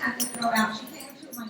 have to throw out. She came to my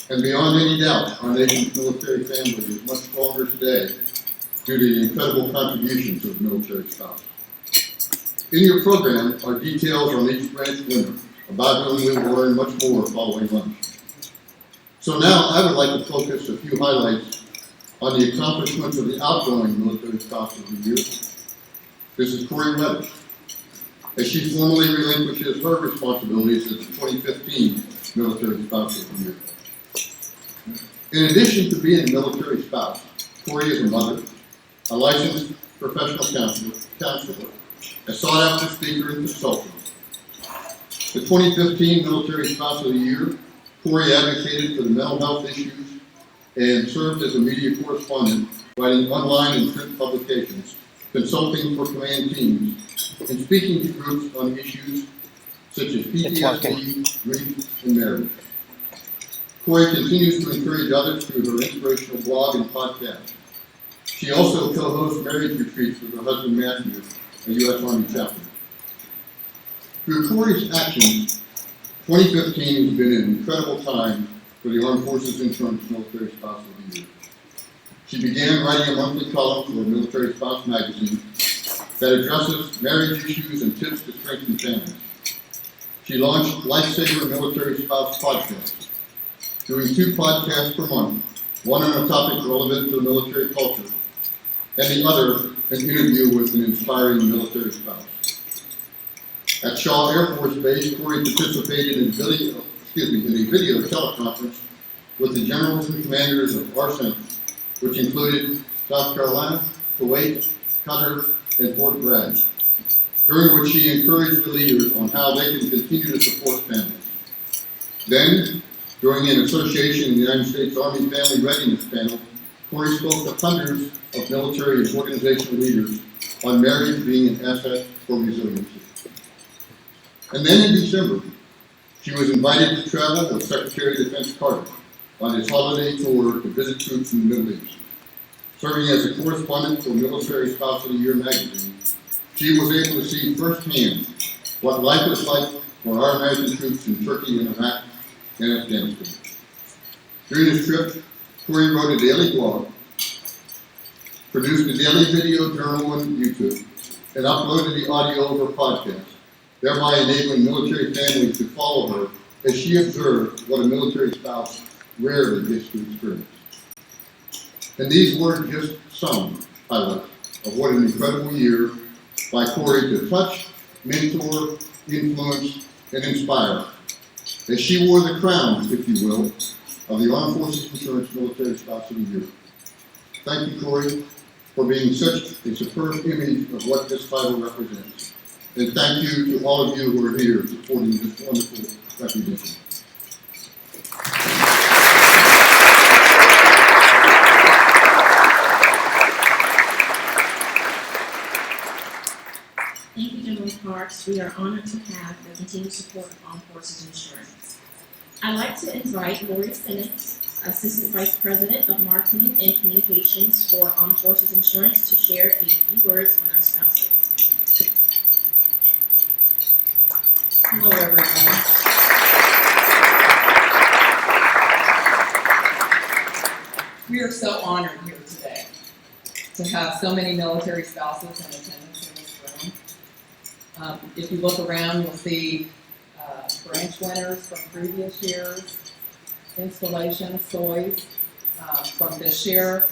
And beyond any doubt, our nation's military family is much stronger today due to the incredible contributions of military spouse. In your program are details on each branch winner, about whom we will learn much more following lunch. So now I would like to focus a few highlights on the accomplishments of the outgoing military spouse of the year. This is Cory Weathers, as she formally relinquishes her responsibilities as the 2015 Military Spouse of the Year. In addition to being a military spouse, Cory is a mother, a licensed professional counselor, a sought-after speaker and consultant. The 2015 Military Spouse of the Year, Cory advocated for the mental health issues and served as a media correspondent, writing online and print publications, consulting for command teams, and speaking to groups on issues such as PTSD, grief, and marriage. Cory continues to encourage others through her inspirational blog and podcast. She also co-hosts marriage retreats with her husband Matthew, a U.S. Army chaplain. Through Cory's actions, 2015 has been an incredible time for the Armed Forces Insurance Military Spouse of the Year. She began writing a monthly column for a Military Spouse magazine that addresses marriage issues and tips to strengthen families. She launched Lifesaver Military Spouse Podcast, doing 2 podcasts per month, one on a topic relevant to the military culture, and the other an interview with an inspiring military spouse. At Shaw Air Force Base, Cory participated in a video teleconference with the generals and commanders of our centers, which included South Carolina, Kuwait, Qatar, and Fort Bragg, during which she encouraged the leaders on how they can continue to support families. Then, during an association in the United States Army Family Readiness Panel, Cory spoke to hundreds of military and organizational leaders on marriage being an asset for resiliency. And then in December, she was invited to travel with Secretary of Defense Carter on his holiday tour to visit troops in the Middle East. Serving as a correspondent for Military Spouse of the Year magazine, she was able to see firsthand what life is like for our American troops in Turkey and Iraq and Afghanistan. During this trip, Cory wrote a daily blog, produced a daily video journal on YouTube, and uploaded the audio of her podcast, thereby enabling military families to follow her as she observed what a military spouse rarely gets to experience. And these were just some highlights of what an incredible year by Cory to touch, mentor, influence, and inspire, as she wore the crown, if you will, of the Armed Forces Insurance Military Spouse of the Year. Thank you, Cory, for being such a superb image of what this title represents. And thank you to all of you who are here supporting this wonderful recognition. Thank you. General Parks, we are honored to have the continued support of Armed Forces Insurance. I'd like to invite Lori Simmons, Assistant Vice President of Marketing and Communications for Armed Forces Insurance, to share a few words on our spouses. Hello, everyone. We are so honored here today to have so many military spouses in attendance in this room. If you look around, you'll see branch winners from previous years, installation MSOYs from this year,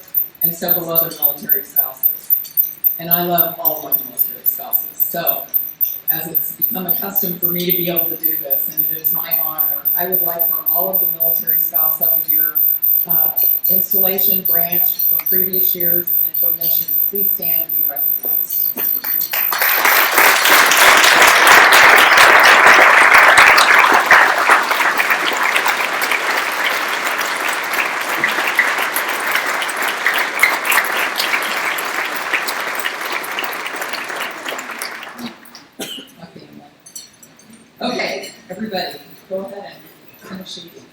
and several other military spouses. And I love all my military spouses. So, as it's become a custom for me to be able to do this, and it is my honor, I would like for all of the military spouse of the year, installation branch from previous years and from this year, please stand and be recognized. Okay, everybody, go ahead and finish eating.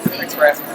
Thanks for asking.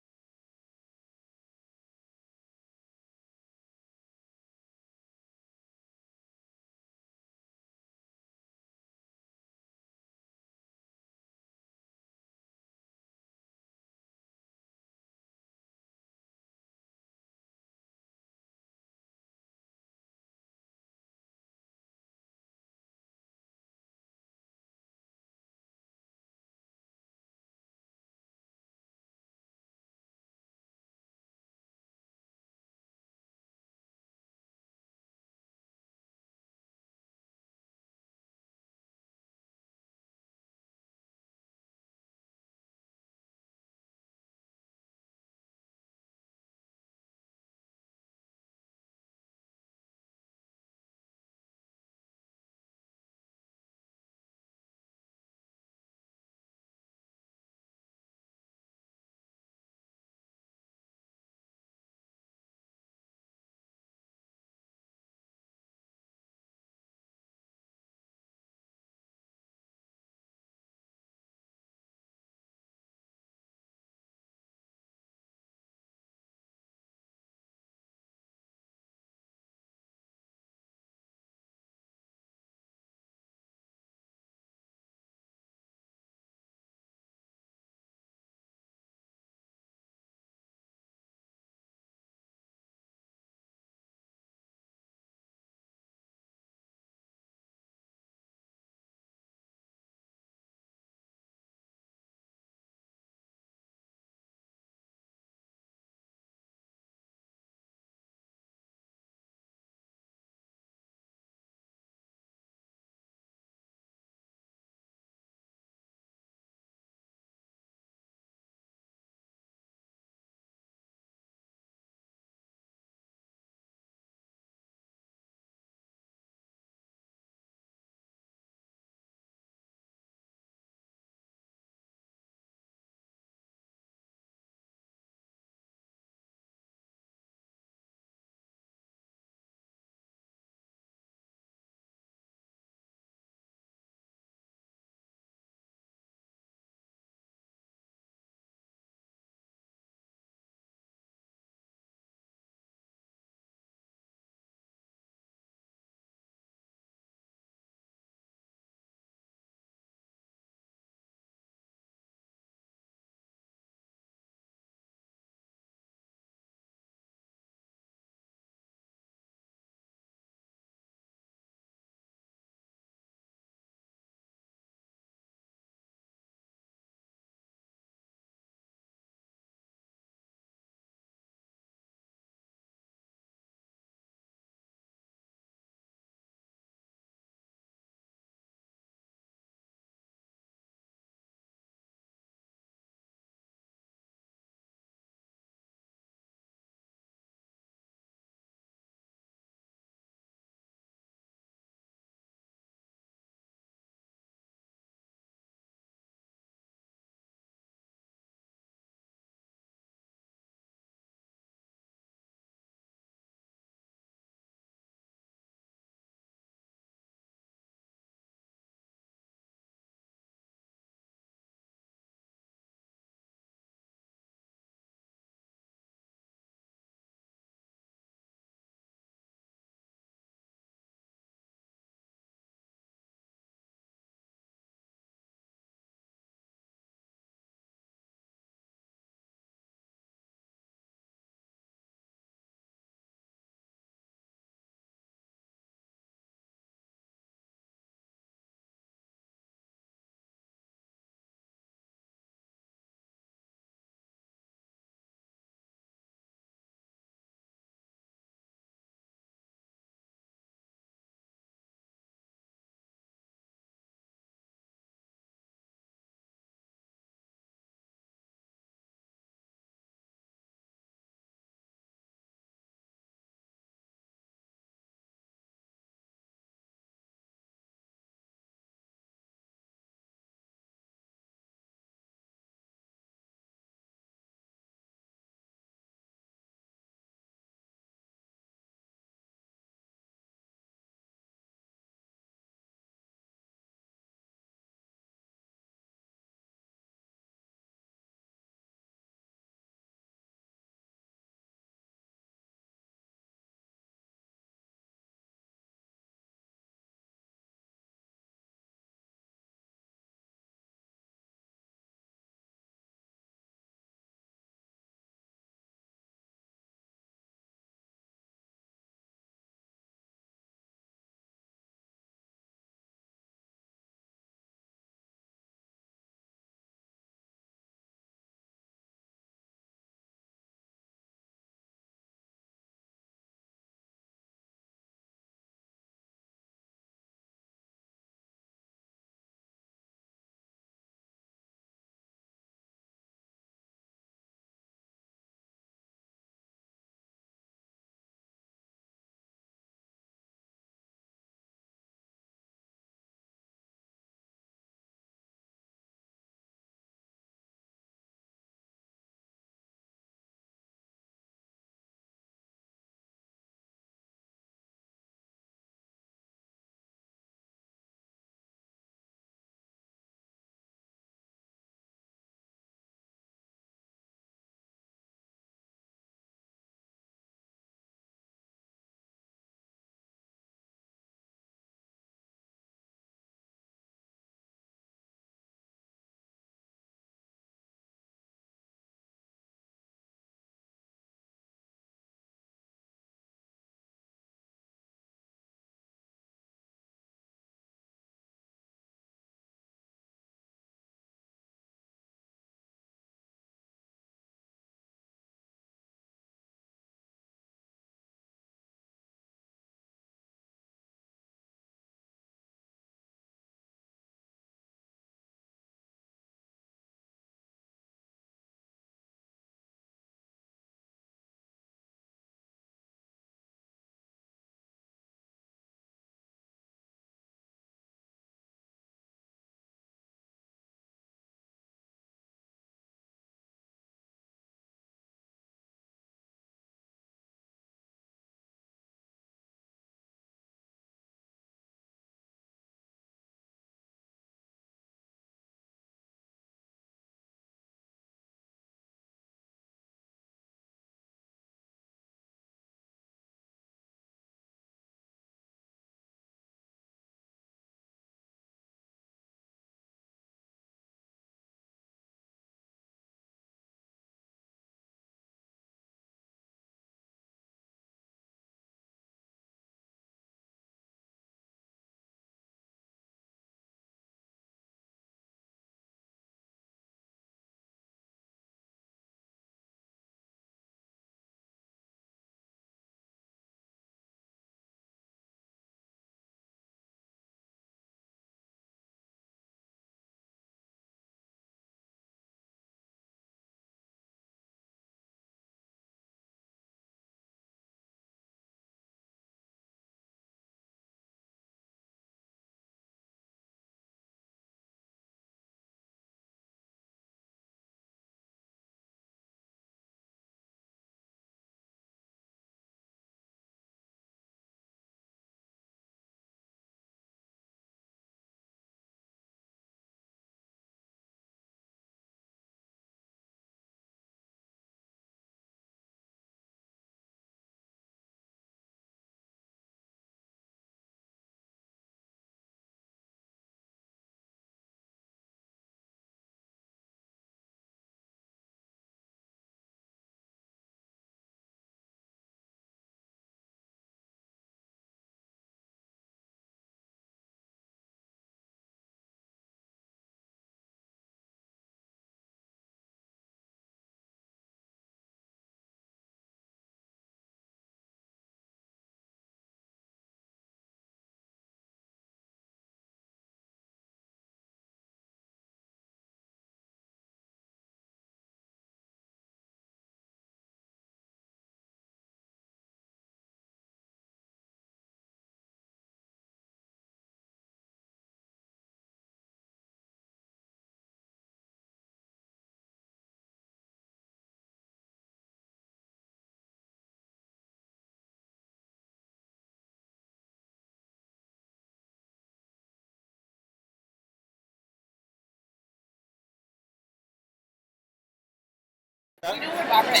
You know where Barbara is?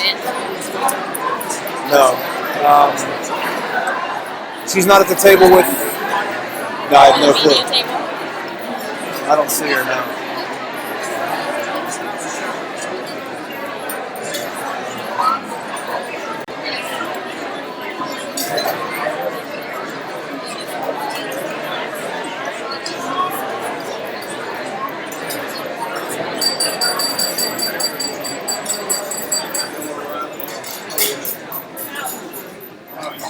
No. She's not at the table with. No, I have no clue. Media table? I don't see her now.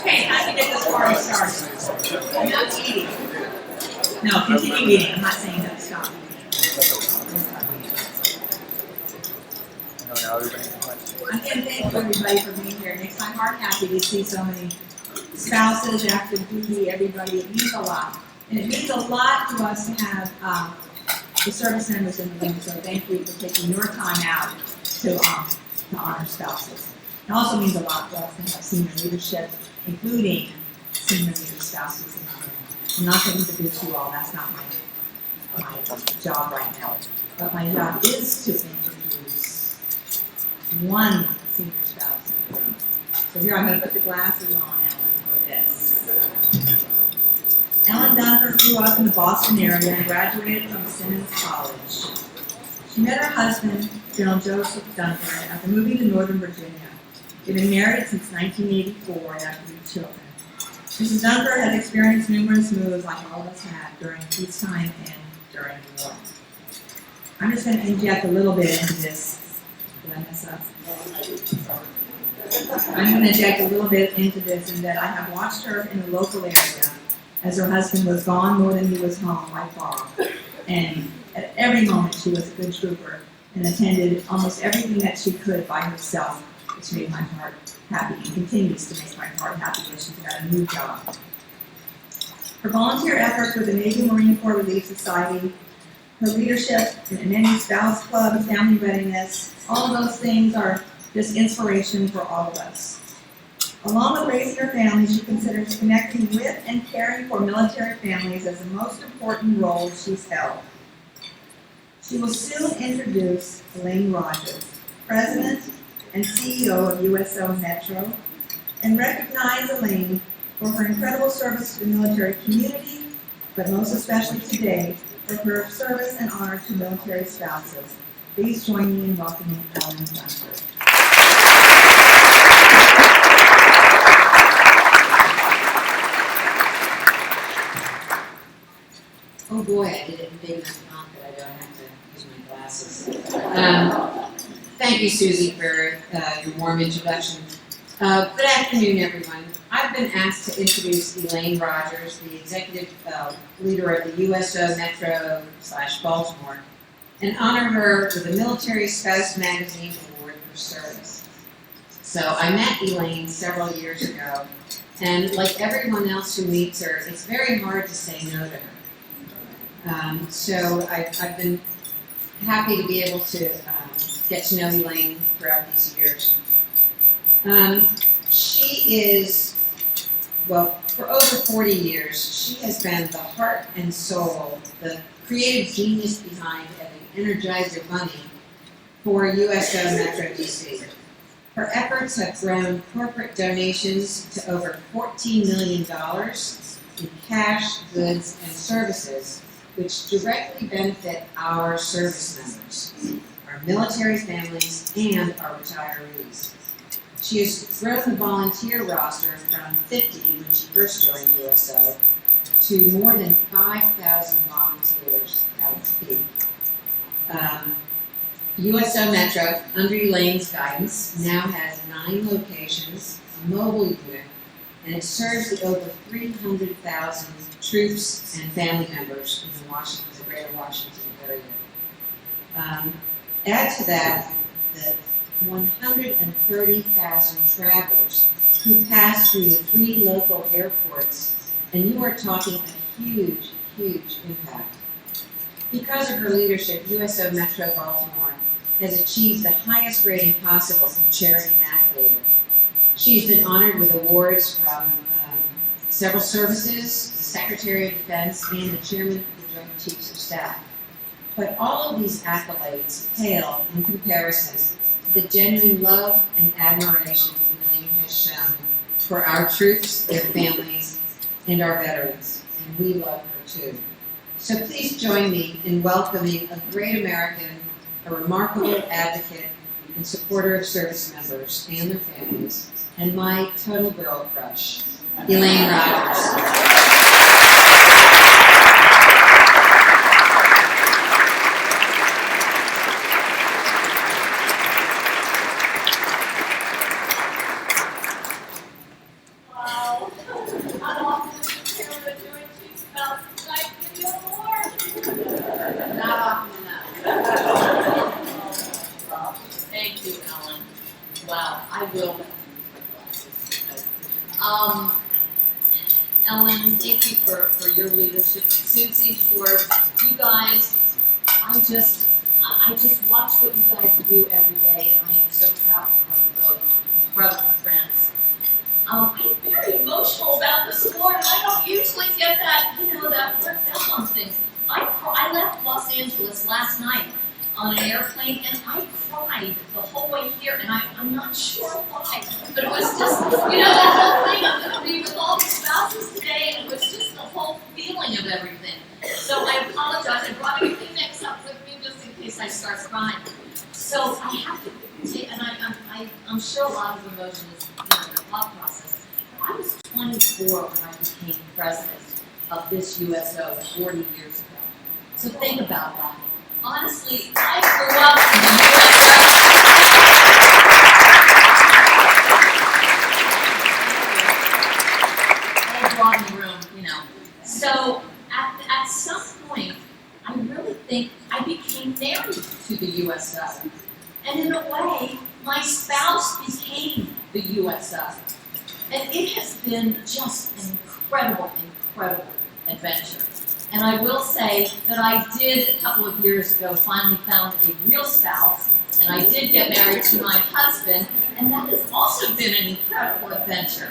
Okay, I can get this party started. I'm not eating. No, continue eating. I'm not saying that stop. Again, thank you everybody for being here. It makes my heart happy to see so many spouses, active duty, everybody. It means a lot. And it means a lot to us to have the service members in the room. So thank you for taking your time out to honor spouses. It also means a lot to us to have senior leadership, including senior leader spouses in the room. I'm not going to introduce you all. That's not my job right now. But my job is to introduce one senior spouse in the room. So here I'm going to put the glasses on Ellen for this. Ellen Dunker grew up in the Boston area and graduated from Simmons College. She met her husband, General Joseph Dunker, after moving to Northern Virginia. They've been married since 1984 and have 3 children. Mrs. Dunker has experienced numerous moves like all of us have during peacetime and during the war. I'm just going to inject a little bit into this. Did I mess up? I'm going to inject a little bit into this in that I have watched her in the local area as her husband was gone more than he was home by far. And at every moment she was a good trooper and attended almost everything that she could by herself, which made my heart happy and continues to make my heart happy that she's got a new job. Her volunteer efforts with the Navy Marine Corps Relief Society, her leadership in many spouse clubs, family readiness, all of those things are just inspiration for all of us. Along with raising her family, she considers connecting with and caring for military families as the most important role she's held. She will soon introduce Elaine Rogers, President and CEO of USO Metro, and recognize Elaine for her incredible service to the military community, but most especially today for her service and honor to military spouses. Please join me in welcoming Ellen Dunker. Oh boy, I did it in big enough font that I don't have to use my glasses. Thank you, Susie, for your warm introduction. Good afternoon, everyone. I've been asked to introduce Elaine Rogers, the executive leader of the USO Metro/Baltimore, and honor her with the Military Spouse Magazine Award for service. So I met Elaine several years ago, and like everyone else who meets her, it's very hard to say no to her. So I've been happy to be able to get to know Elaine throughout these years. She is, well, for over 40 years, she has been the heart and soul, the creative genius behind the Energizer Bunny for USO Metro DC. Her efforts have grown corporate donations to over $14 million in cash, goods, and services, which directly benefit our service members, our military families, and our retirees. She has grown the volunteer roster from 50 when she first joined USO to more than 5,000 volunteers at its peak. USO Metro, under Elaine's guidance, now has 9 locations, a mobile unit, and it serves the over 300,000 troops and family members in the greater Washington area. Add to that the 130,000 travelers who pass through the 3 local airports, and you are talking a huge, huge impact. Because of her leadership, USO Metro Baltimore has achieved the highest rating possible from Charity Navigator. She's been honored with awards from several services, the Secretary of Defense, and the Chairman of the Joint Chiefs of Staff. But all of these accolades pale in comparison to the genuine love and admiration Elaine has shown for our troops, their families, and our veterans. And we love her too. So please join me in welcoming a great American, a remarkable advocate and supporter of service members and their families, and my total girl crush, Elaine Rogers. Thank you, Ellen. Wow, I will. Ellen, thank you for your leadership. Susie, for you guys, I just watch what you guys do every day, and I am so proud of you both. Incredible friends. I'm very emotional about this award, and I don't usually get that, that worked out on things. I left Los Angeles last night on an airplane, and I cried the whole way here, and I'm not sure why, but it was just, the whole thing, I'm going to be with all the spouses today, and it was just the whole feeling of everything. So I apologize, I brought everything mixed up with me just in case I start crying. So I have to say, and I'm sure a lot of emotion is the thought process, but I was 24 when I became president of this USO 40 years ago. So think about that. Honestly, I grew up in the USO. All broad in the room, So at some point, I really think I became married to the USO. And in a way, my spouse became the USO. And it has been just an incredible, incredible adventure. And I will say that I did, a couple of years ago, finally found a real spouse, and I did get married to my husband, and that has also been an incredible adventure.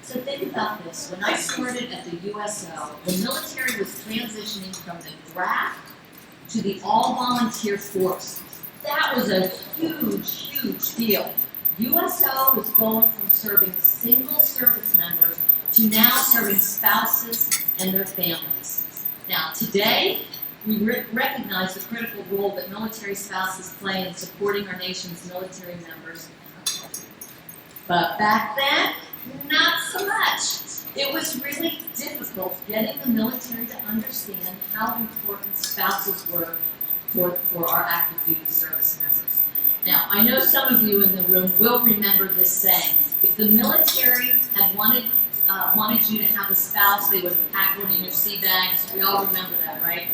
So think about this. When I started at the USO, the military was transitioning from the draft to the all-volunteer force. That was a huge, huge deal. USO was going from serving single service members to now serving spouses and their families. Now, today, we recognize the critical role that military spouses play in supporting our nation's military members. But back then, not so much. It was really difficult getting the military to understand how important spouses were for our active duty service members. Now, I know some of you in the room will remember this saying. If the military had wanted you to have a spouse, they would have packed one in your sea bags. We all remember that, right?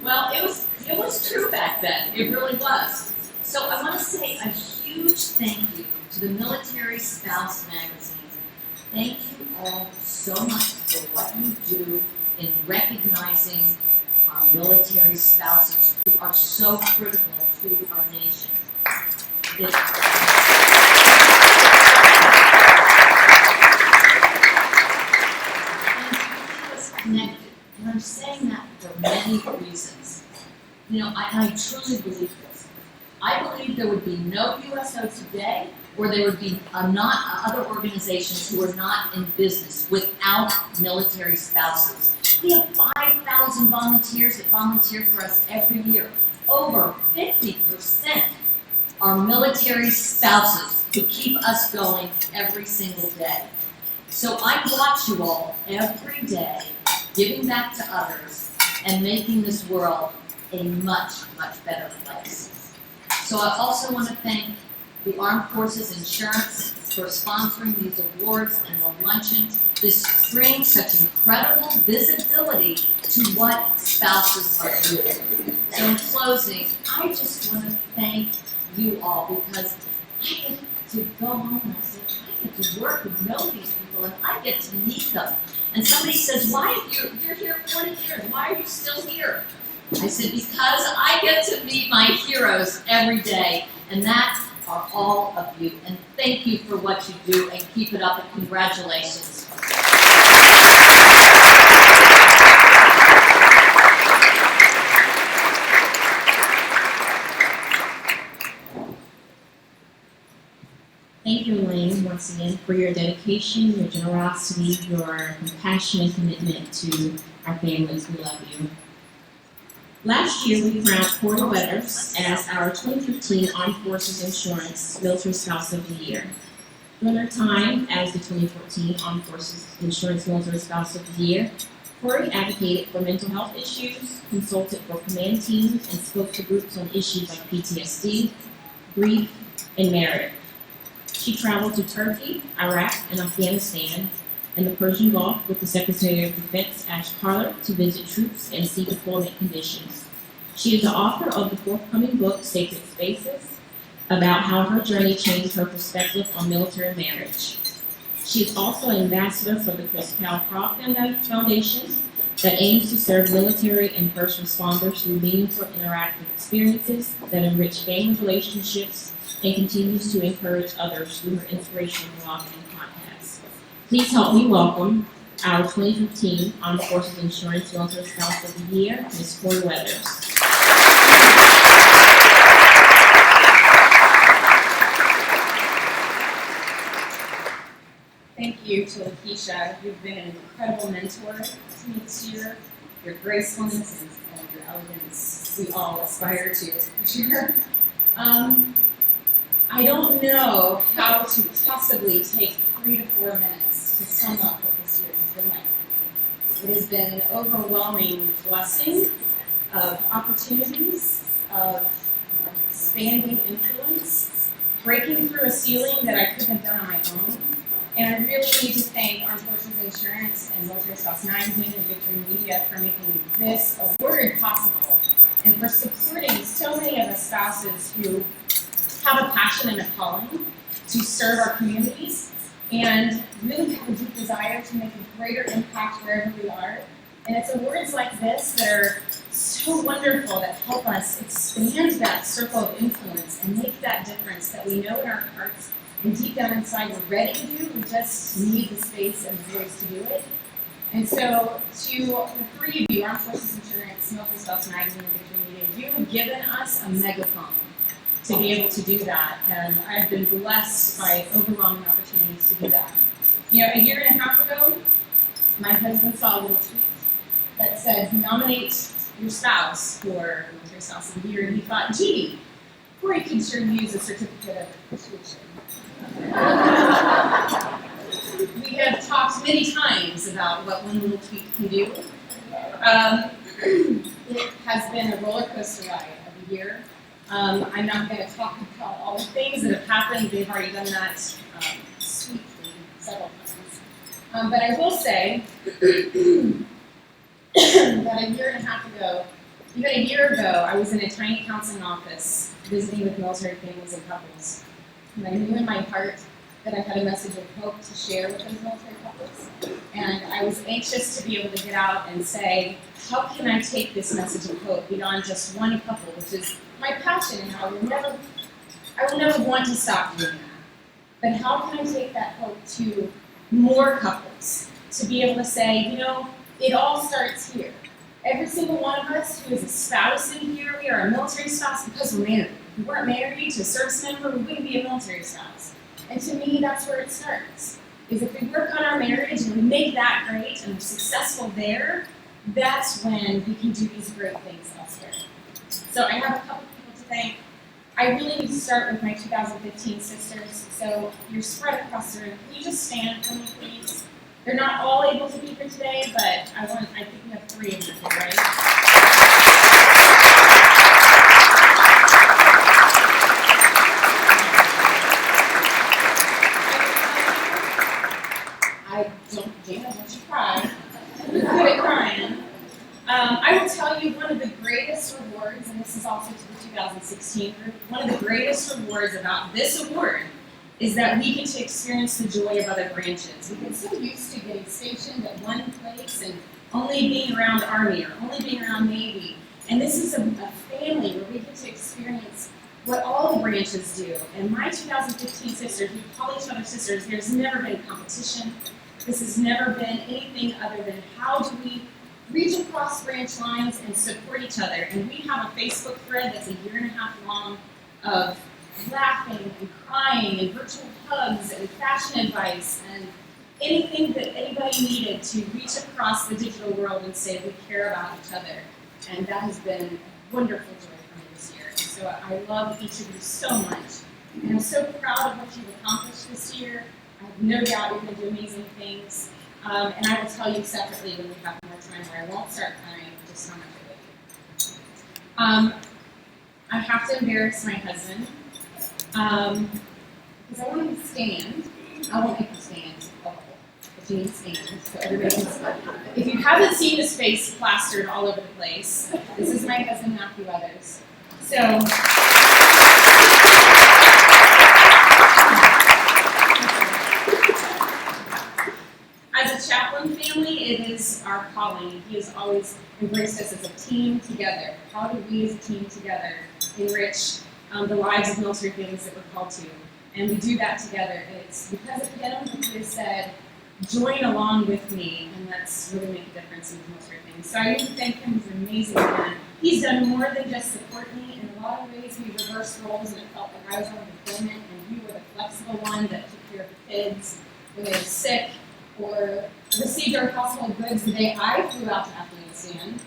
Well, it was true back then. It really was. So I want to say a huge thank you to the Military Spouse Magazine. Thank you all so much for what you do in recognizing our military spouses who are so critical to our nation. Connected, and I'm saying that for many reasons. I truly believe this. I believe there would be no USO today, or there would be other organizations who are not in business without military spouses. We have 5,000 volunteers that volunteer for us every year. Over 50% are military spouses who keep us going every single day. So I watch you all every day giving back to others and making this world a much, much better place. So I also want to thank the Armed Forces Insurance for sponsoring these awards and the luncheon. This brings such incredible visibility to what spouses are doing. So in closing, I just want to thank you all because I get to go home and I get to work and know these people and I get to meet them. And somebody says, why, you're here 40 years, why are you still here? I said, because I get to meet my heroes every day, and that are all of you. And thank you for what you do, and keep it up, and congratulations. Thank you, Elaine, once again, for your dedication, your generosity, your compassion and commitment to our families. We love you. Last year, we crowned Cory Weathers as our 2015 Armed Forces Insurance Military Spouse of the Year. During her time as the 2014 Armed Forces Insurance Military Spouse of the Year, Cory advocated for mental health issues, consulted for command teams, and spoke to groups on issues like PTSD, grief, and marriage. She traveled to Turkey, Iraq, and Afghanistan, and the Persian Gulf with the Secretary of Defense Ash Carter to visit troops and see deployment conditions. She is the author of the forthcoming book, Sacred Spaces, about how her journey changed her perspective on military marriage. She is also an ambassador for the Chris Cal Foundation that aims to serve military and first responders through meaningful interactive experiences that enrich family relationships and continues to encourage others through her inspirational blog and podcast. Please help me welcome our 2015 Armed Forces Insurance Military Spouse of the Year, Ms. Cory Weathers. Thank you to Lakeisha. You've been an incredible mentor to me this year. Your gracefulness and your elegance, we all aspire to, for sure. I don't know how to possibly take 3 to 4 minutes to sum up what this year has been like. It has been an overwhelming blessing of opportunities, of expanding influence, breaking through a ceiling that I couldn't have done on my own. And I really need to thank Armed Forces Insurance and Military Spouse 9 and Victory Media for making this award possible and for supporting so many of us spouses who have a passion and a calling to serve our communities and really have a deep desire to make a greater impact wherever we are. And it's awards like this that are so wonderful that help us expand that circle of influence and make that difference that we know in our hearts and deep down inside we're ready to do. We just need the space and the voice to do it. And so to the 3 of you, Armed Forces Insurance, Military Spouse 9 and Victory Media, you have given us a megaphone to be able to do that. And I've been blessed by overwhelming opportunities to do that. You know, a year and a half ago, my husband saw a little tweet that said, nominate your spouse for Military Spouse of the Year, and he thought, gee, Cory could sure use a certificate of appreciation. We have talked many times about what one little tweet can do. It has been a roller coaster ride of a year. I'm not going to talk about all the things that have happened. They've already done that sweetly several times. But I will say that a year and a half ago, even a year ago, I was in a tiny counseling office visiting with military families and couples. And I knew in my heart that I had a message of hope to share with those military couples. And I was anxious to be able to get out and say, how can I take this message of hope beyond just one couple, which is my passion, and I will never want to stop doing that. But how can I take that hope to more couples, to be able to say, you know, it all starts here. Every single one of us who is a spouse in here, we are a military spouse because we're married. If we weren't married to a service member, we wouldn't be a military spouse. And to me, that's where it starts. Is if we work on our marriage and we make that great and we're successful there, that's when we can do these great things elsewhere. So I have a couple people to thank. I really need to start with my 2015 sisters. So you're spread across the room. Can you just stand for me, please? They're not all able to be here today, but I think we have 3 of you here, right? Jana, don't you cry. Quit crying. I will tell you one of the greatest rewards, and this is also to the 2016 group, one of the greatest rewards about this award is that we get to experience the joy of other branches. We get so used to getting stationed at one place and only being around Army or only being around Navy. And this is a family where we get to experience what all the branches do. And my 2015 sisters, we call each other sisters, there's never been competition. This has never been anything other than how do we reach across branch lines and support each other. And we have a Facebook thread that's a year and a half long of laughing and crying and virtual hugs and fashion advice and anything that anybody needed to reach across the digital world and say we care about each other. And that has been a wonderful joy for me this year. So I love each of you so much. And I'm so proud of what you've accomplished this year. I have no doubt you're going to do amazing things. And I will tell you separately when we have more time where I won't start crying just how much I love you. I have to embarrass my husband because I want him to stand. I won't make him stand. But you need to stand so everybody can see. If you haven't seen his face plastered all over the place, this is my husband, Cory Weathers. So. As a chaplain family, it is our calling. He has always embraced us as a team together. How do we as a team together enrich the lives of military families that we're called to? And we do that together. It's because of him that he has said, join along with me, and let's really make a difference in the military families. So I need to thank him. He's an amazing man. He's done more than just support me. In a lot of ways, we reversed roles, and it felt like I was on deployment, and you were the flexible one that took care of the kids when they were sick, or received our household goods the day I flew out to Afghanistan.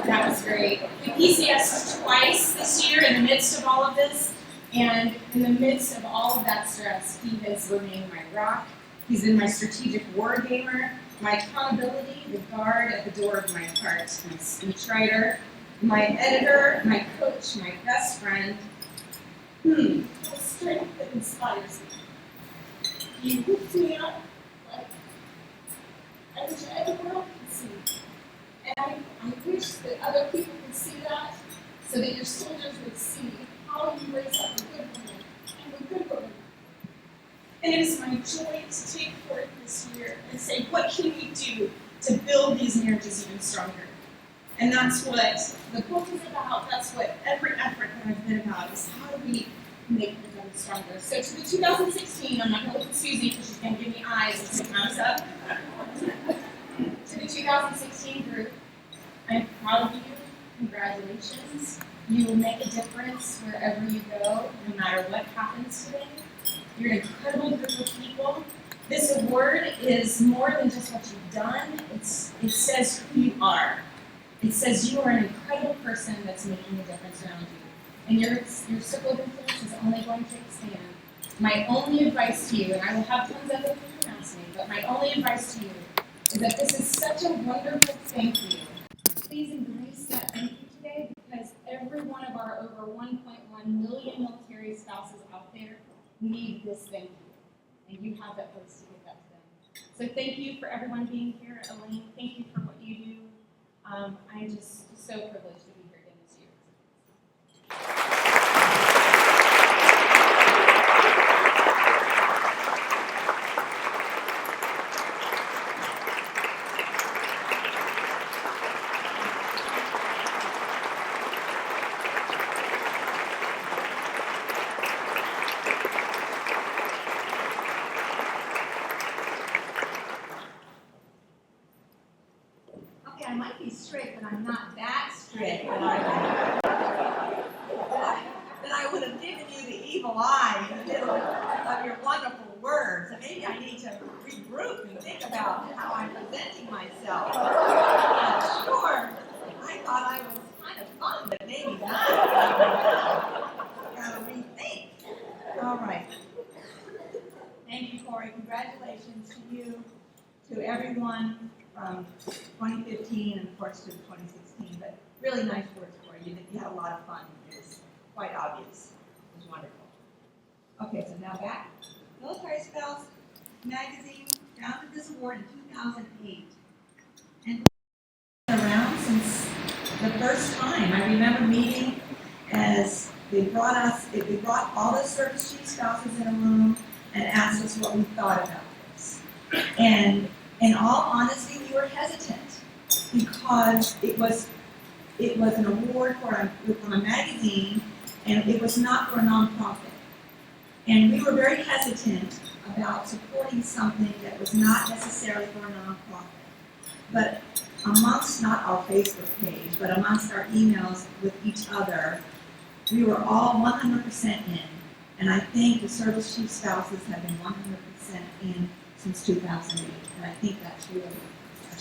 That was great. We PCSed twice this year in the midst of all of this, and in the midst of all of that stress, he has remained my rock. He's been my strategic war gamer, my accountability, the guard at the door of my heart, my speechwriter, my editor, my coach, my best friend. The strength that inspires me. He lifts me up like I wish the world could see. And I wish that other people could see that, so that your soldiers would see how you raise up the good women and the good women. And it is my joy to take forth this year and say, what can we do to build these marriages even stronger? And that's what the book is about. That's what every effort that I've been about is how do we make them stronger. So to the 2016, I'm not going to look at Susie because she's going to give me eyes and say thumbs up. To the 2016 group, I'm proud of you. Congratulations. You will make a difference wherever you go, no matter what happens today. You're an incredible group of people. This award is more than just what you've done. It says who you are. It says you are an incredible person that's making a difference around you. And your circle of influence is only going to expand. My only advice to you, and I will have tons of other people ask me, but my only advice to you is that this is such a wonderful thank you. Please embrace that thank you today, because every one of our over 1.1 million military spouses out there need this thank you. And you have that place to give that to them. So thank you for everyone being here. Elaine, thank you for what you do. I'm just so privileged to be here again this year. I might be strict, but I'm not that strict that I would have given you the evil eye in the middle of your wonderful words. So maybe I need to regroup and think about how I'm presenting myself. Sure, I thought I was kind of fun, but maybe not. Gotta rethink. All right. Thank you, Cory. Congratulations to you, to everyone from 2015 and of course to 2016, but really nice words for you. You had a lot of fun. It was quite obvious. It was wonderful. Okay, so now back. Military Spouse magazine founded this award in 2008. And around since the first time. I remember meeting as they brought all the service chief spouses in a room and asked us what we thought about this. And in all honesty, we were hesitant because it was an award from a magazine, and it was not for a nonprofit. And we were very hesitant about supporting something that was not necessarily for a nonprofit. But amongst, not our Facebook page, but amongst our emails with each other, we were all 100% in. And I think the service chief spouses have been 100% in since 2008, and I think that's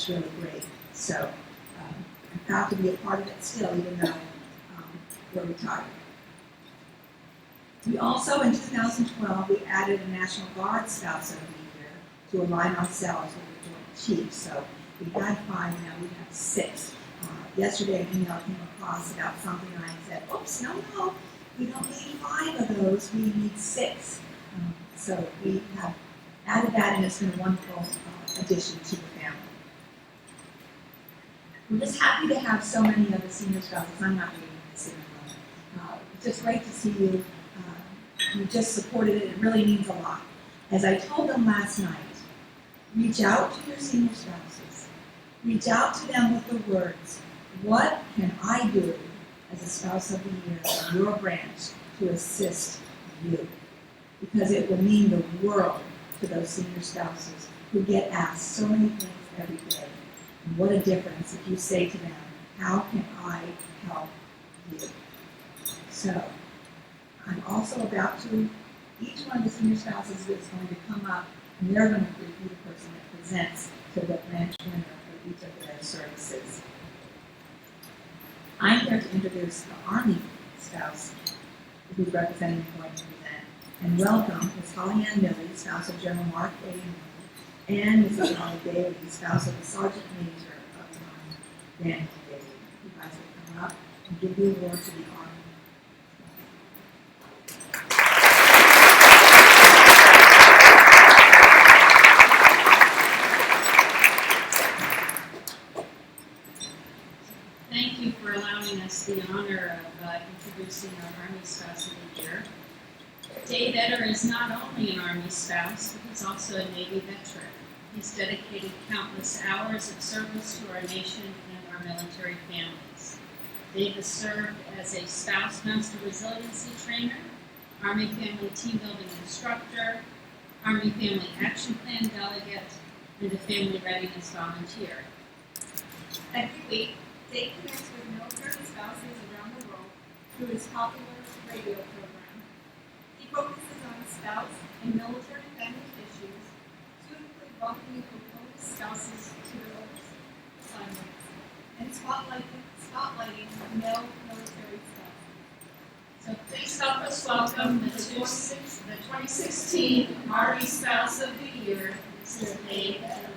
really great. So I'm proud to be a part of it still, even though we're retired. We also, in 2012, we added a National Guard Spouse of the Year to align ourselves with the Joint Chiefs. So we had 5, now we have 6. Yesterday, an email came across about something, and I said, oops, no, we don't need 5 of those, we need 6. So we have added that, and it's been a wonderful addition to the family. We're just happy to have so many of the senior spouses. I'm not reading this anymore. It's just great to see you. You just supported it. It really means a lot. As I told them last night, reach out to your senior spouses. Reach out to them with the words, what can I do as a spouse of the year in your branch to assist you? Because it will mean the world to those senior spouses who get asked so many things every day. And what a difference if you say to them, how can I help you? So, I'm also about to, each one of the senior spouses is going to come up, and they're going to be the person that presents to the branch winner for each of their services. I'm here to introduce the Army spouse who's representing the going to present, and welcome Ms. Holly Ann Milley, spouse of General Mark A. Milley, and Mrs. Holly Bailey, spouse of the Sergeant Major of the Army, Daniel Bailey. You guys will come up and give the award to the Army. Thank you for allowing us the honor of introducing our Army Spouse of the Year. Dave Etter is not only an Army spouse, but he's also a Navy veteran. He's dedicated countless hours of service to our nation and our military families. Dave has served as a spouse master resiliency trainer, Army family team building instructor, Army family action plan delegate, and a family readiness volunteer. Every week, Dave connects with military spouses around the world through his popular radio program. He focuses on spouse and military family issues to include welcoming proposed spouses to their overseas assignments and spotlighting male military spouses. So please help us welcome the 2016 Army Spouse of the Year, Mrs. Dave Etter.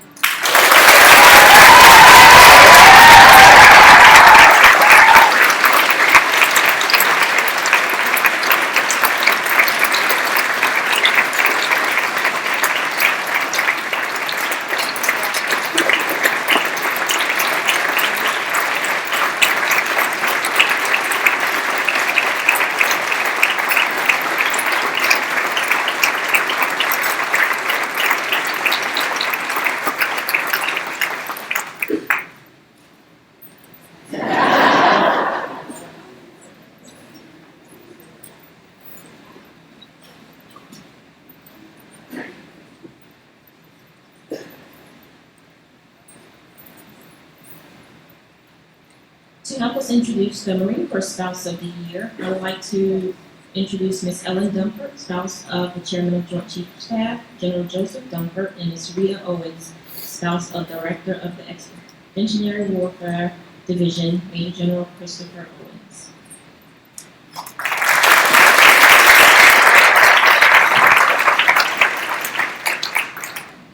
To help us introduce the Marine Corps Spouse of the Year, I would like to introduce Ms. Ellen Dumpert, spouse of the Chairman of Joint Chiefs of Staff, General Joseph Dumpert, and Ms. Rita Owens, spouse of Director of the Expeditionary Warfare Division, Major General Christopher Owens.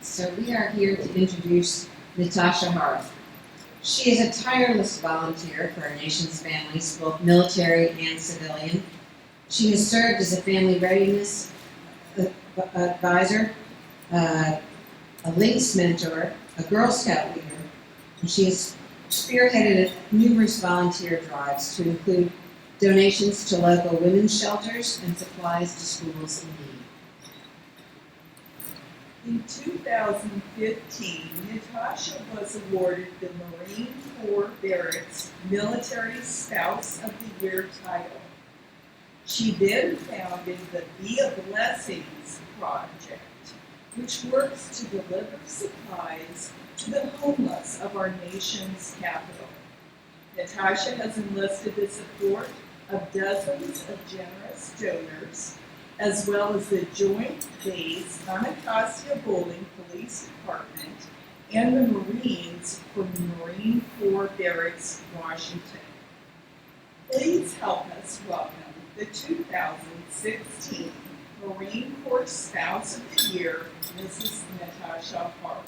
So we are here to introduce Natasha Hart. She is a tireless volunteer for our nation's families, both military and civilian. She has served as a family readiness advisor, a Lynx mentor, a Girl Scout leader, and she has spearheaded numerous volunteer drives to include donations to local women's shelters and supplies to schools in need. In 2015, Natasha was awarded the Marine Corps Barracks Military Spouse of the Year title. She then founded the Be a Blessings Project, which works to deliver supplies to the homeless of our nation's capital. Natasha has enlisted the support of dozens of generous donors as well as the Joint Base Anacostia Bowling Police Department and the Marines for Marine Corps Barracks, Washington. Please help us welcome the 2016 Marine Corps Spouse of the Year, Mrs. Natasha Hart.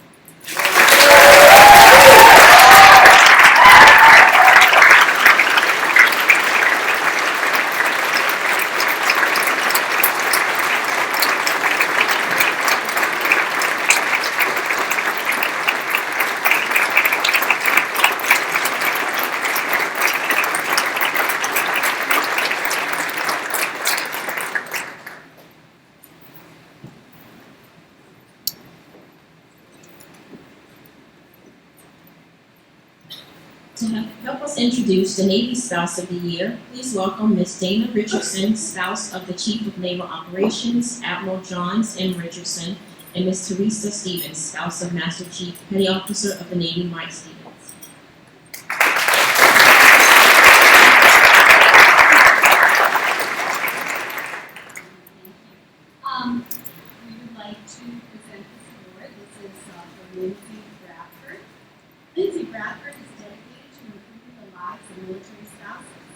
To help us introduce the Navy Spouse of the Year, please welcome Ms. Dana Richardson, Spouse of the Chief of Naval Operations, Admiral Johns M. Richardson, and Ms. Teresa Stevens, Spouse of Master Chief Petty Officer of the Navy, Mike Stevens. We would like to present this award. This is for Lindsay Bradford. Lindsay Bradford is dedicated to improving the lives of military spouses.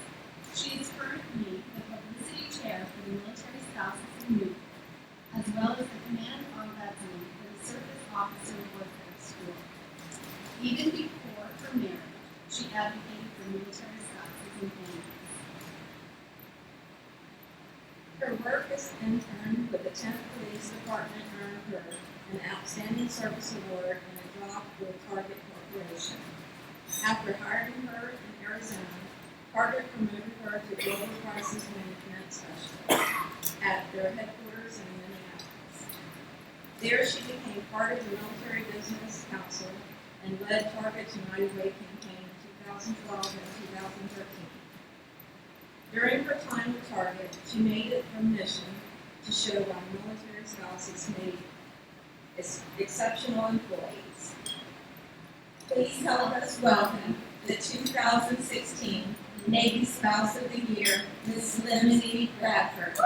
She is currently the publicity chair for the Military Spouses in Youth, as well as the command ombudsman for the Surface Officer Warfare School. Even before her marriage, she advocated for military spouses and families. Her work as an intern with the 10th Police Department earned her an Outstanding Service Award and a job with Target Corporation. After hiring her in Arizona, Target promoted her to Global Crisis Management Specialist at their headquarters in Minneapolis. There she became part of the Military Business Council and led Target's United Way campaign in 2012 and 2013. During her time with Target, she made it her mission to show why military spouses made exceptional employees. Please help us welcome the 2016 Navy Spouse of the Year, Ms. Lindsay Bradford.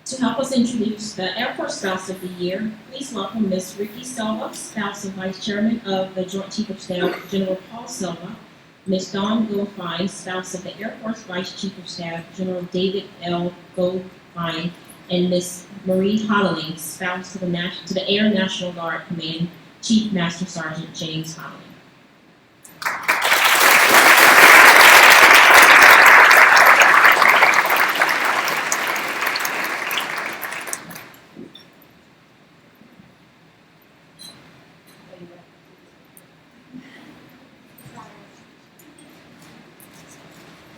To help us introduce the Air Force Spouse of the Year, please welcome Ms. Ricky Silva, Spouse of Vice Chairman of the Joint Chief of Staff, General Paul Silva, Ms. Dawn Goldfein, Spouse of the Air Force Vice Chief of Staff, General David L. Goldfein, and Ms. Marie Holling, Spouse to the Air National Guard Command, Chief Master Sergeant James Holling.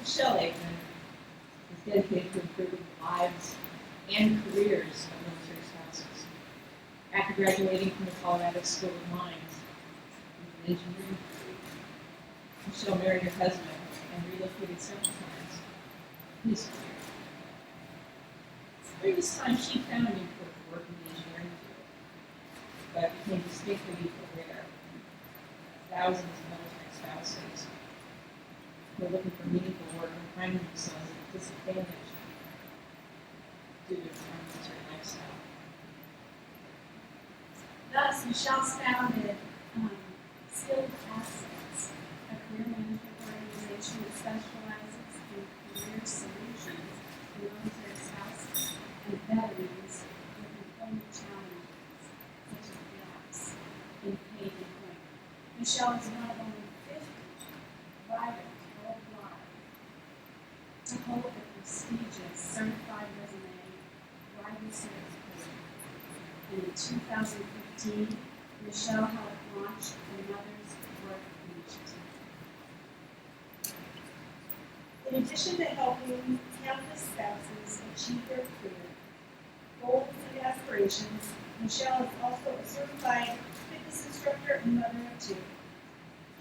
Michelle Aikman is dedicated to improving the lives and careers of military spouses. After graduating from the Colorado School of Mines with an engineering degree, Michelle married her husband and relocated several times in his career. During this time, she found an important work in the engineering field, but became distinctly aware of thousands of military spouses who are looking for meaningful work and finding themselves at a disadvantage due to their military lifestyle. Thus, Michelle's founded Skilled Assets, a career management organization that specializes in career solutions for military spouses and veterans with employment challenges, such as gaps in paid employment. Michelle is one of only 50 providers worldwide prestigious certified resume rival series program. And in 2015, Michelle helped launch the Mother's Work Initiative. In addition to helping countless spouses achieve their career goals and aspirations, Michelle is also a certified fitness instructor and mother of two.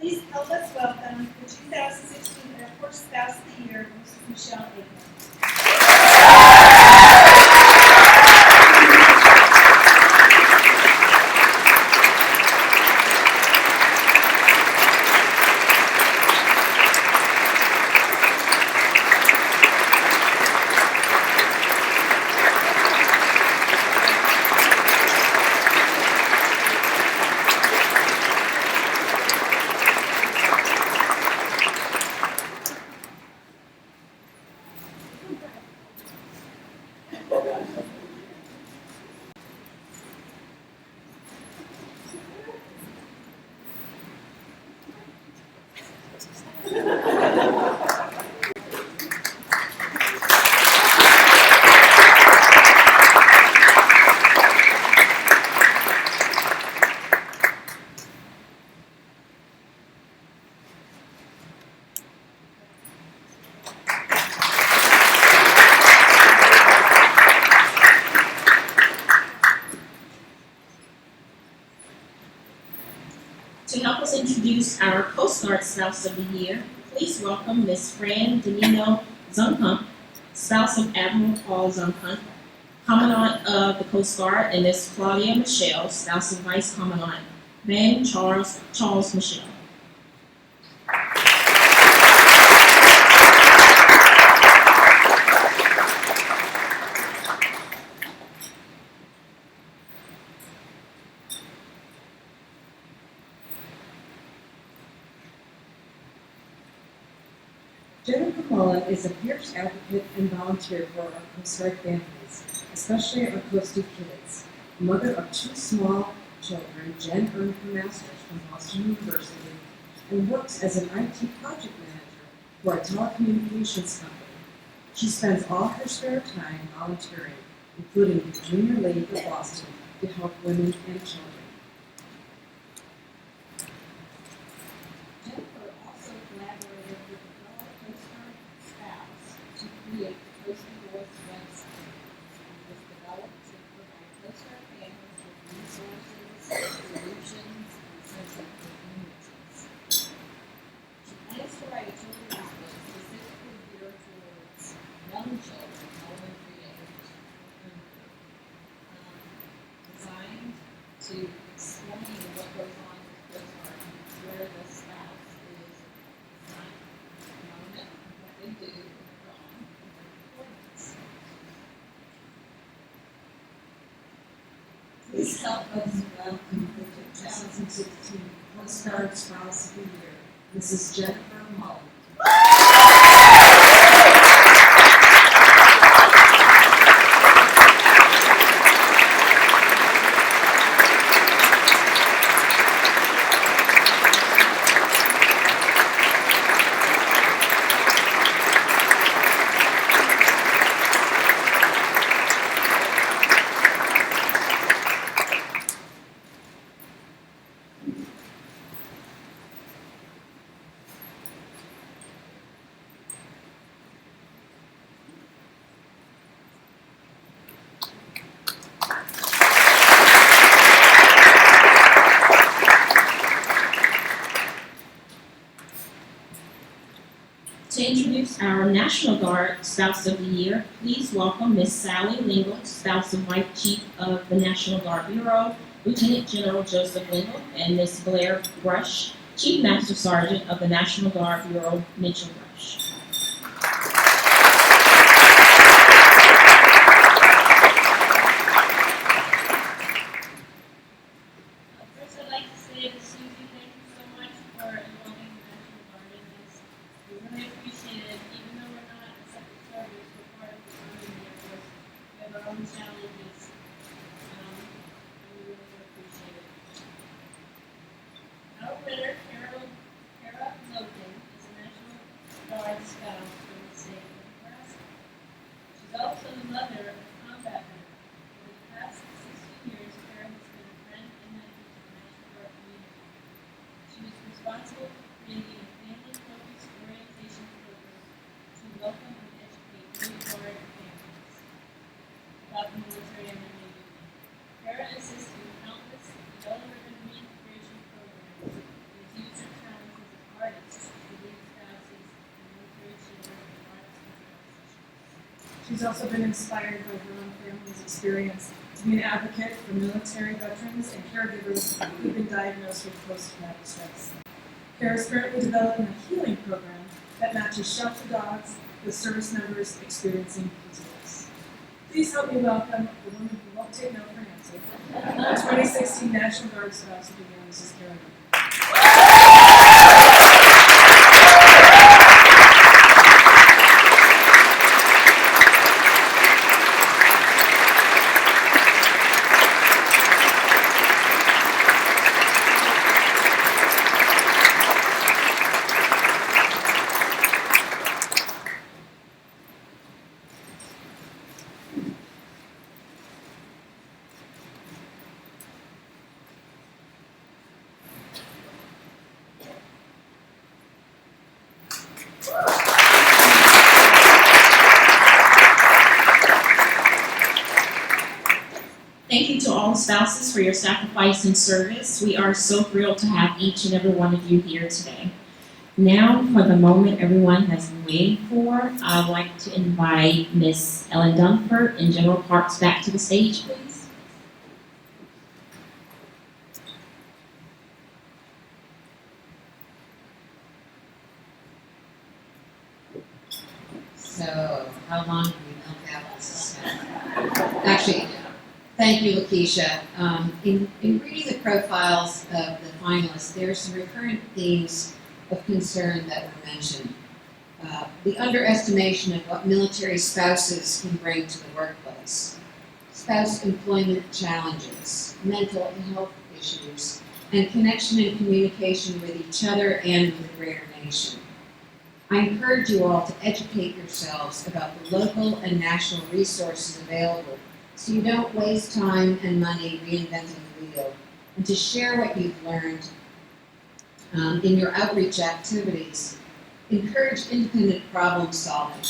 Please help us welcome the 2016 Air Force Spouse of the Year, Mrs. Michelle Aikman. To help us introduce our Coast Guard Spouse of the Year, please welcome Ms. Fran Danilo Zunkamp, spouse of Admiral Paul Zunkamp, Commandant of the Coast Guard, and Ms. Claudia Michelle, spouse of Vice Commandant Ben Charles Michelle. Jennifer Mullen is a fierce advocate and volunteer for our Coast Guard families, especially our coastal kids. Mother of two small children, Jen earned her master's from Boston University and works as an IT project manager for a telecommunications company. She spends all her spare time volunteering, including the Junior League of Boston, to help women and children. Jennifer also collaborated with the fellow Coast Guard spouse to create the Coast and Voice website. It was developed to provide Coast Guard families with resources, solutions, and sense of communities. She plans to write a children's book specifically geared towards young children, elementary age, designed to explain what goes on with Coast Guard and where the spouse is assigned, what they do, when they're gone, and their performance. Please help us welcome the 2016 Coast Guard Spouse of the Year, Mrs. Jennifer Mullen. To introduce our National Guard Spouse of the Year, please welcome Ms. Sally Lingle, spouse of Vice Chief of the National Guard Bureau, Lieutenant General Joseph Lingle, and Ms. Blair Brush, Chief Master Sergeant of the National Guard Bureau, Mitchell Brush. First, I'd like to say to Susie, thank you so much for involving the National Guard in this. We really appreciate it. Even though we're not a separate service, we're part of the Army and Air Force. We have our own challenges. And we really appreciate it. Our winner, Kara Logan, is a National Guard spouse from the state of Nebraska. also the mother of a combat veteran. For the past 16 years, Kara has been a friend and mentor to the National Guard community. She was responsible for creating a family-focused orientation program to welcome and educate new Guard families about the military and their Navy. Kara assists in countless yellow-ribbon reintegration programs and has used her talents as an artist to lead spouses and military children in arts and development sessions. She's also been inspired by her own family's experience to be an advocate for military veterans and caregivers who've been diagnosed with post-traumatic stress. Kara is currently developing a healing program that matches shelter dogs with service members experiencing PTS. Please help me welcome the woman who won't take no for an answer, the 2016 National Guard Spouse of the Year, Mrs. Kara Weathers. Thank you to all spouses for your sacrifice and service. We are so thrilled to have each and every one of you here today. Now, for the moment everyone has been waiting for, I'd like to invite Miss Ellen Dunford and General Parks back to the stage, please. So, how long have we milked out this discussion? Actually, thank you, Lakeisha. In reading the profiles of the finalists, there are some recurrent themes of concern that were mentioned. The underestimation of what military spouses can bring to the workplace, spouse employment challenges, mental health issues, and connection and communication with each other and with the greater nation. I encourage you all to educate yourselves about the local and national resources available so you don't waste time and money reinventing the wheel, and to share what you've learned in your outreach activities. Encourage independent problem solving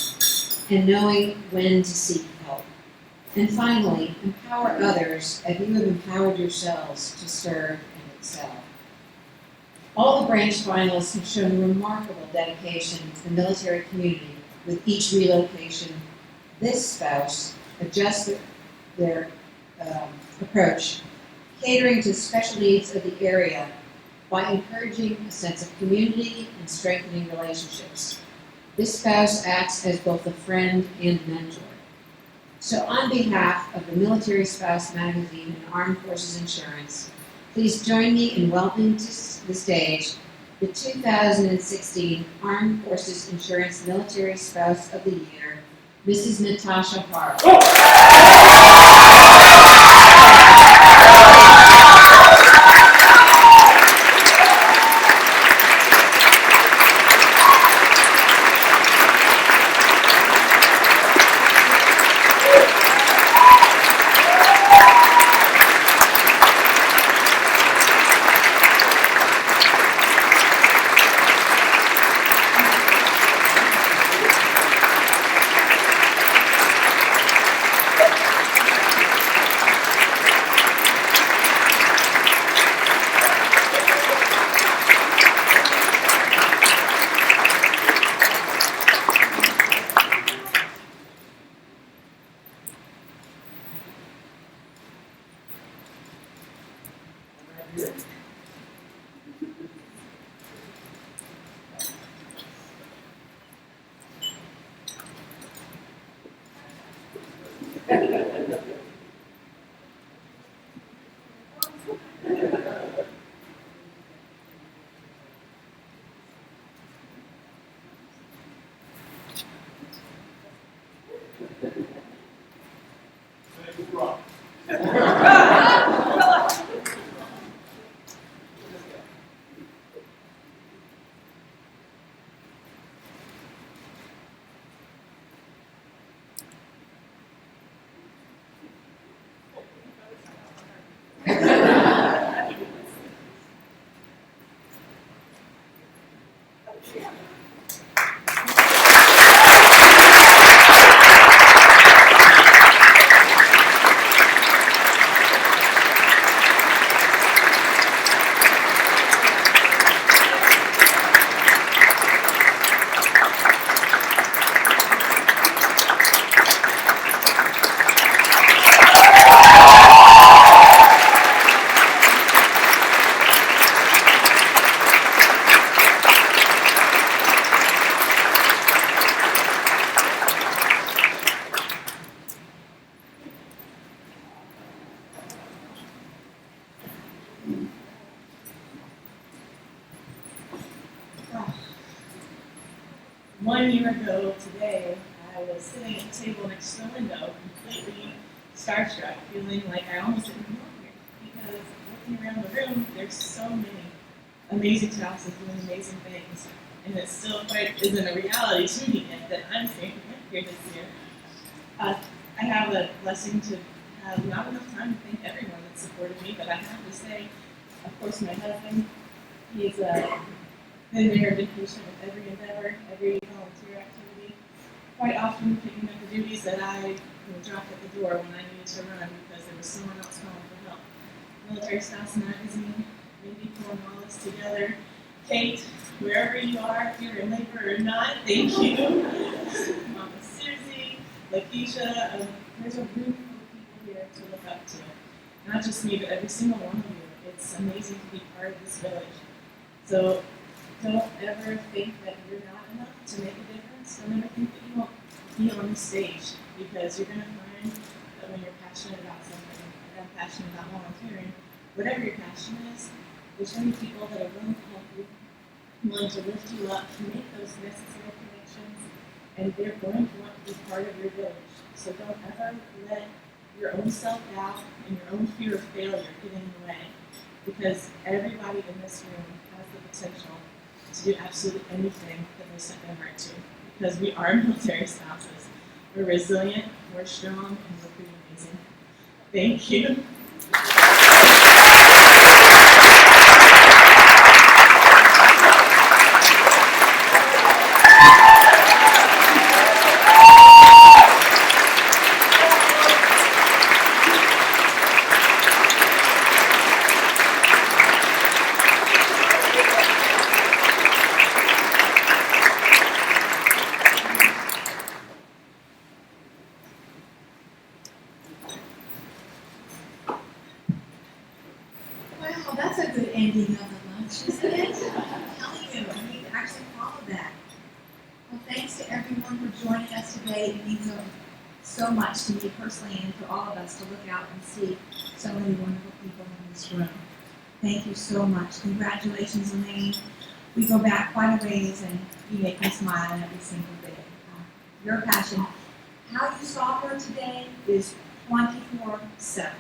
and knowing when to seek help. And finally, empower others as you have empowered yourselves to serve and excel. All the branch finalists have shown remarkable dedication to the military community with each relocation. This spouse adjusts their approach, catering to special needs of the area by encouraging a sense of community and strengthening relationships. This spouse acts as both a friend and mentor. So on behalf of the Military Spouse Magazine and Armed Forces Insurance, please join me in welcoming to the stage the 2016 Armed Forces Insurance Military Spouse of the Year, Mrs. Natasha Hart. 1 year ago today, I was sitting at the table next to the window, completely starstruck, feeling like I almost didn't belong here. Because looking around the room, there's so many amazing spouses doing amazing things. And it still quite isn't a reality to me yet that I'm standing up here this year. I have a blessing to have not enough time to thank everyone that supported me, but I have to say, of course, my husband, he's been there, been patient with every endeavor, every volunteer activity, quite often picking up the duties that I dropped at the door when I needed to run because there was someone else calling for help. Military Spouse Magazine, maybe pulling all this together. Kate, wherever you are, if you're in labor or not, thank you. Mama Susie, Lakeisha, there's a room full of people here to look up to. Not just me, but every single one of you. It's amazing to be part of this village. So don't ever think that you're not enough to make a difference. Don't ever think that you won't be on the stage, because you're going to find that when you're passionate about something, like I'm passionate about volunteering, whatever your passion is, there's going to be people that are willing to help you, willing to lift you up, to make those necessary connections, and they're going to want to be part of your village. So don't ever let your own self-doubt and your own fear of failure get in the way, because everybody in this room has the potential to do absolutely anything that they set their heart to, because we are military spouses. We're resilient, we're strong, and we're pretty amazing. Thank you. Wow, that's a good ending of the lunch, isn't it? I'm telling you, I need to actually follow that. Well, thanks to everyone for joining us today. It means so much to me personally and to all of us to look out and see so many wonderful people in this room. Thank you so much. Congratulations, Elaine. We go back quite a ways, and you make me smile every single day. Your passion, how you saw her today, is 24/7.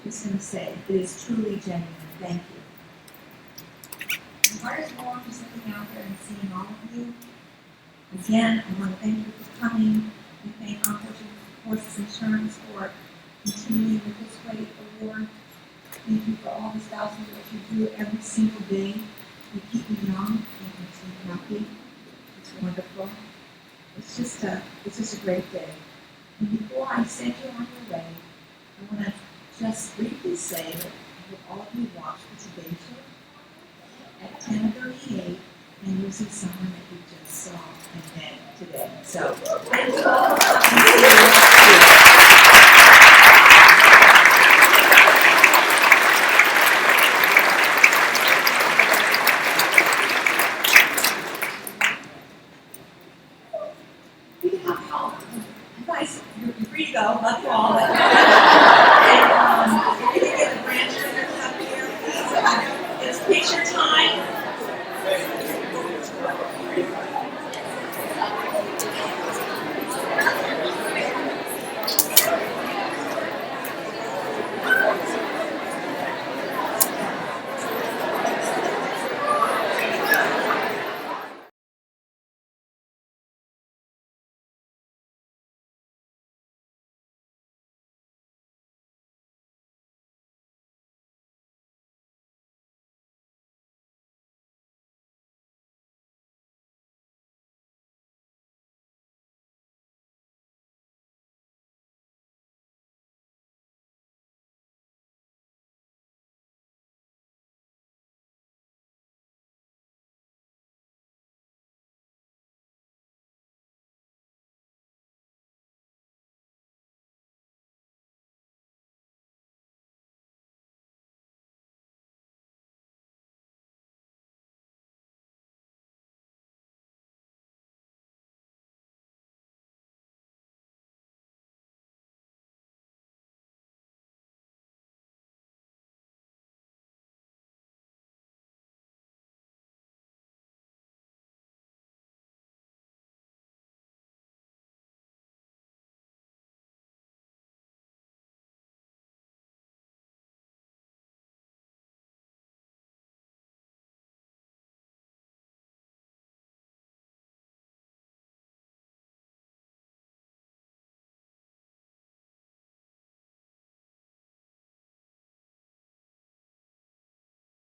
Just going to say, it is truly genuine. Thank you. My heart is warm just looking out there and seeing all of you. Again, I want to thank you for coming. We thank Armed Forces Insurance for continuing with this great award. Thank you for all the spouses that you do every single day. You keep me young and makes me happy. It's wonderful. It's just a great day. And before I send you on your way, I want to just briefly say that I hope all of you watch the Today Show at 10:38, and you'll see someone that you just saw and met today. So, thank you all for coming. You can have help. Guys, you're free to go. Love you all.